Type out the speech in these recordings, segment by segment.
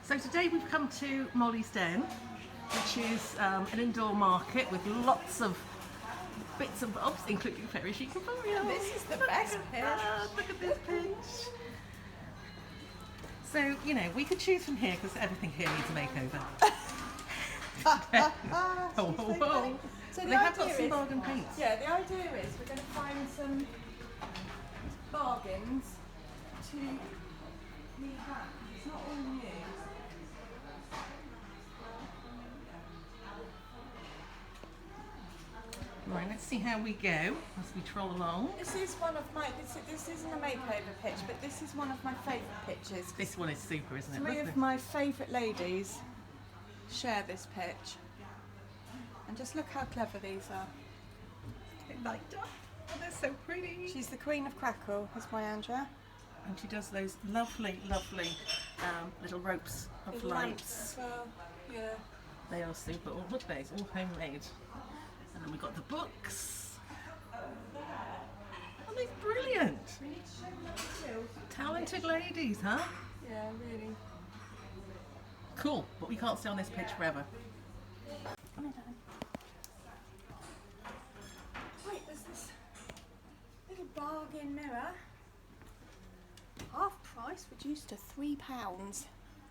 So today we've come to Molly's Den, which is an indoor market with lots of bits and bobs, including very Chic Emporium. This is the best pitch. Look at this pitch. So, you know, we could choose from here because everything here needs a makeover. Oh. So They have got some bargain paints. Yeah, the idea is we're going to find some bargains to revamp. It's not all new. Right, let's see how we go as we troll along. This is one of my. This isn't a makeover pitch, but this is one of my favourite pictures. This one is super, isn't it? Three of my favourite ladies share this pitch. And just look how clever these are. They light up. Oh, they're so pretty. She's the Queen of Crackle, is my Andrea. And she does those lovely, lovely little ropes of Little lights. lamps as well. Yeah. They are super. Oh, look at those, all homemade. And then we've got the books. Oh, they're brilliant. We need to show them too. Talented ladies, huh? Yeah, really. Cool, but we can't stay on this pitch forever. Wait, there's this little bargain mirror. Half price, reduced to £3.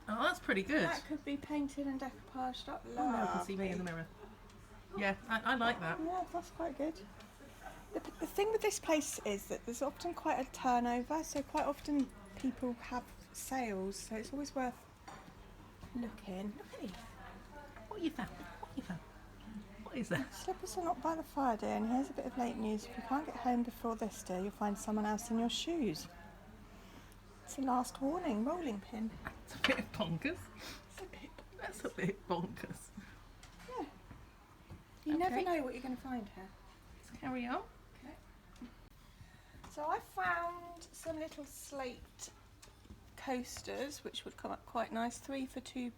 Oh, that's pretty good. That could be painted and decoupaged up. Oh, now I can see me in the mirror. Yeah, I like that. Yeah, that's quite good. The thing with this place is that there's often quite a turnover, so quite often people have sales, so it's always worth looking. Look at these. What you found? What you found? What is that? Slippers are not by the fire, dear, and here's a bit of late news. If you can't get home before this, dear, you'll find someone else in your shoes. It's a last warning, rolling pin. It's a bit bonkers. That's a bit bonkers. Yeah. You never know what you're going to find here. Let's carry on. Okay. So I found some little slate coasters, which would come up quite nice. 3 for £2,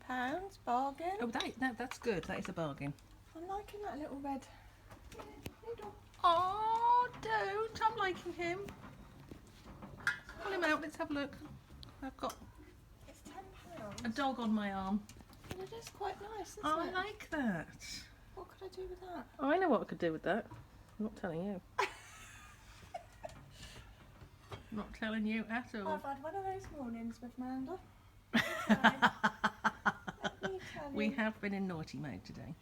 bargain. Oh, that's good. That is a bargain. I'm liking that little red. Oh, don't! I'm liking him. Pull him out. Let's have a look. I've got It's £10. a dog on my arm. And it is quite nice, isn't I it? like that. What could I do with that? I know what I could do with that. I'm not telling you. Not telling you at all. I've had one of those mornings with Amanda. Let me tell you. We have been in naughty mode today.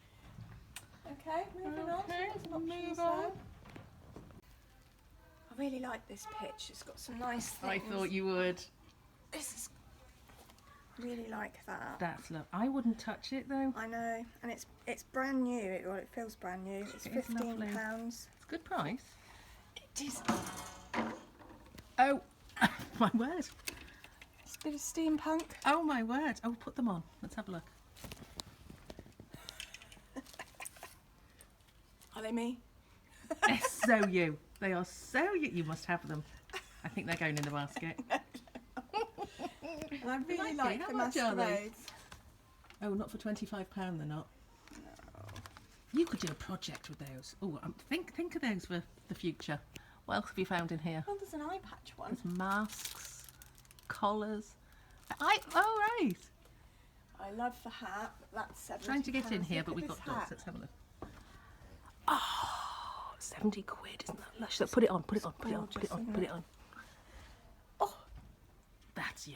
Okay, moving on. Okay, There's some move options on. there. I really like this pitch. It's got some nice things. I thought you would. This is really like that. That's love. I wouldn't touch it though. I know, and it's brand new. It feels brand new. It's It is lovely. £15. It's a good price. It is. Oh, my word. It's a bit of steampunk. Oh my word. Oh, put them on. Let's have a look. Are they me? They're so you. They are so you. You must have them. I think they're going in the basket. And I really Like like it. How the much are they? masquerades. Oh, not for £25. They're not. No. You could do a project with those. Oh, think of those for the future. What else have you found in here? Oh, there's an eye patch one. There's masks, collars. Oh right. I love the hat. But that's £70. Trying to get in here, Look but at we've this got dogs. hat. Let's have a look. Oh, 70 quid, isn't that lush? So put it on, put it on, put it on, put it on, put it on. Oh, That's you.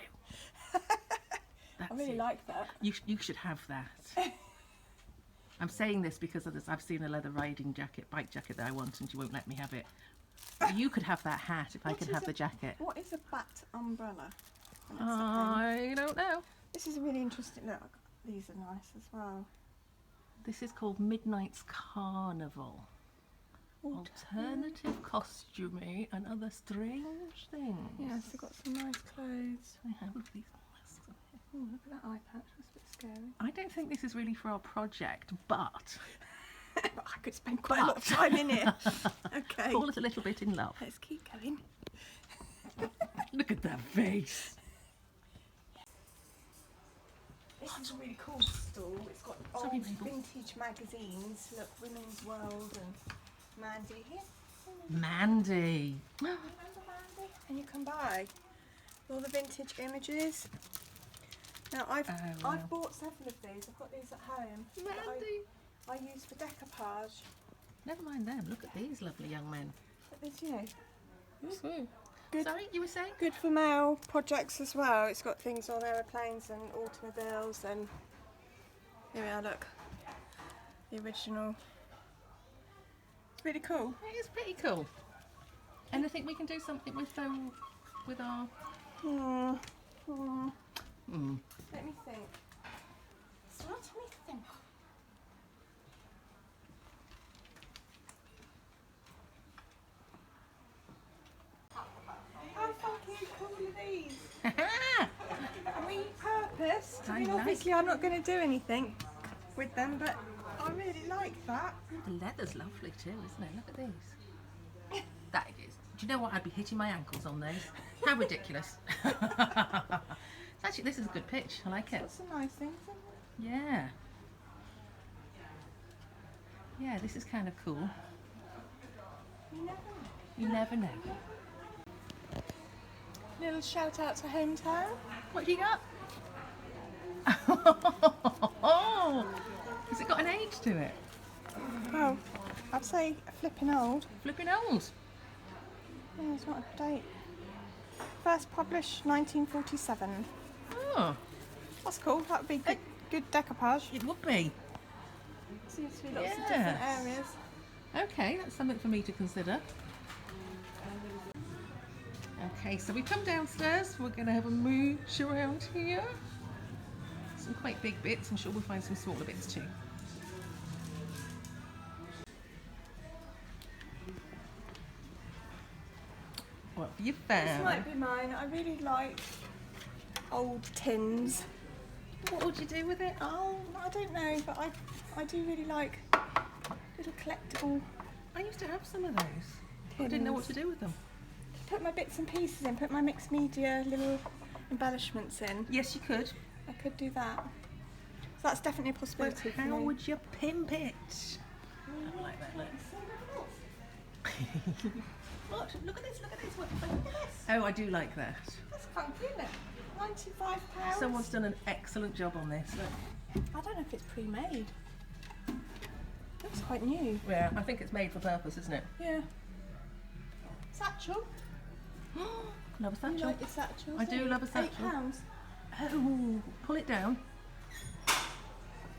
That's I really you. like that. You should have that. I'm saying this because I've seen a leather riding bike jacket that I want, and you won't let me have it. You could have that hat if I could have the jacket. What is a bat umbrella? I don't know. This is a really interesting look. These are nice as well. This is called Midnight's Carnival. Alternative costuming and other strange things. Yes, they've got some nice clothes. I have these masks on here. Oh, look at that eye patch. That's a bit scary. I don't think this is really for our project, but I could spend quite a lot of time in here. Okay. fall us a little bit in love. Let's keep going. Look at that face. This is a really cool stall. It's got Sorry, old Mabel. vintage magazines. Look, Women's World and Mandy here. Mandy. Remember Mandy? And you can buy all the vintage images. Now I've wow. I've bought several of these. I've got these at home. that Mandy. I use for decoupage. Never mind them. Look at these lovely young men. But there's, you know, Mm. good. Sorry, you were saying? Good for male projects as well. It's got things on aeroplanes and automobiles and here we are, look. The original. It's really cool. It is pretty cool. And I think we can do something with them, with our... Hmm. Hmm. Hmm. Let me think. So let me think. How fucking cool are these? Repurposed. I mean, I like obviously I'm not going to do anything with them, but I really like that. The leather's lovely too, isn't it? Look at these. That is. Do you know what? I'd be hitting my ankles on those. How ridiculous. Actually, this is a good pitch. I like it. That's a nice thing, isn't it? Yeah. Yeah, this is kind of cool. You never know. You never know. Little shout out to hometown. What have you got? Oh, has it got an age to it? Well, I'd say flipping old. Flipping old. Yeah, it's not a date. First published 1947. Oh, That's cool. That would be good decoupage. it would be. Seems to be lots of Yes. different areas. Okay, that's something for me to consider. Okay, so we come downstairs. We're going to have a mooch around here. Some quite big bits. I'm sure we'll find some smaller bits too. What have you This found? might be mine. I really like old tins. What would you do with it? Oh, I don't know, but I do really like little collectible I used to have some of those. I didn't know what to do with them. Put my bits and pieces in, put my mixed media little embellishments in. Yes, you could. I could do that. So that's definitely a But possibility for how me. would you pimp it? I don't like that look. What? Look at this, look at this, look at this. Oh, I do like that. That's funky, isn't it? £95. Someone's done an excellent job on this. Look. I don't know if it's pre-made. Looks quite new. Yeah, I think it's made for purpose, isn't it? Yeah. Satchel. Love a You satchel. like your satchel? I do love a satchel. £8. Oh, pull it down.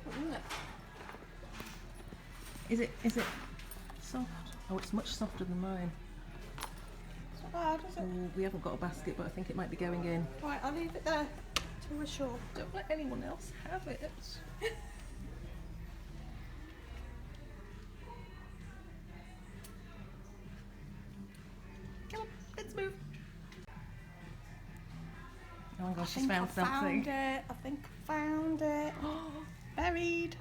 What is it? Is it soft? Oh, it's much softer than mine. It's not bad, is it? Oh, we haven't got a basket, but I think it might be going in. Right, I'll leave it there till we're sure. Don't let anyone else have it. Come on, let's move. Oh my gosh, she's found I something. Found it. I think I found it. Buried.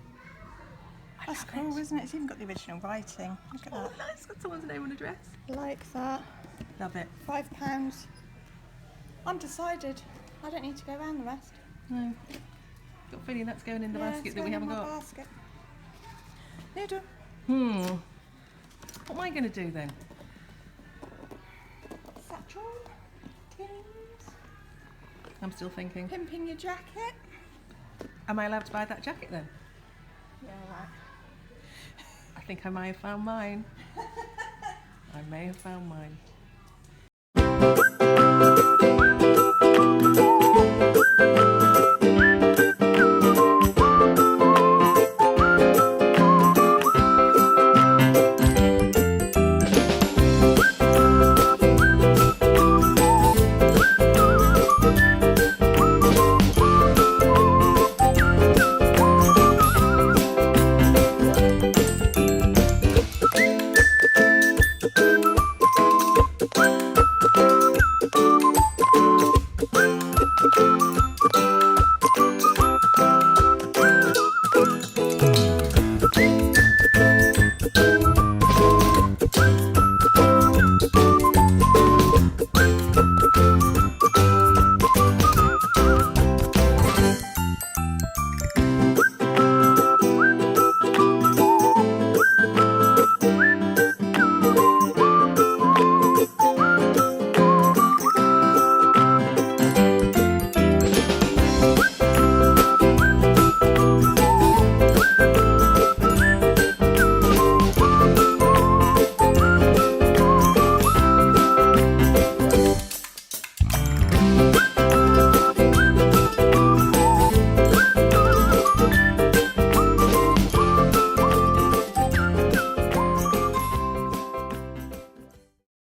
That's love cool, it. isn't it? It's even got the original writing. Look at Oh, that. nice. Got someone's name and address. Like that. Love it. £5. Undecided. I don't need to go around the rest. No. Got a feeling that's going in the Yeah, basket it's that we going in haven't my got. Basket. Noodle. What am I going to do then? Satchel. Tins. I'm still thinking. Pimping your jacket. Am I allowed to buy that jacket then? Yeah, right. I think I may have found mine. I may have found mine.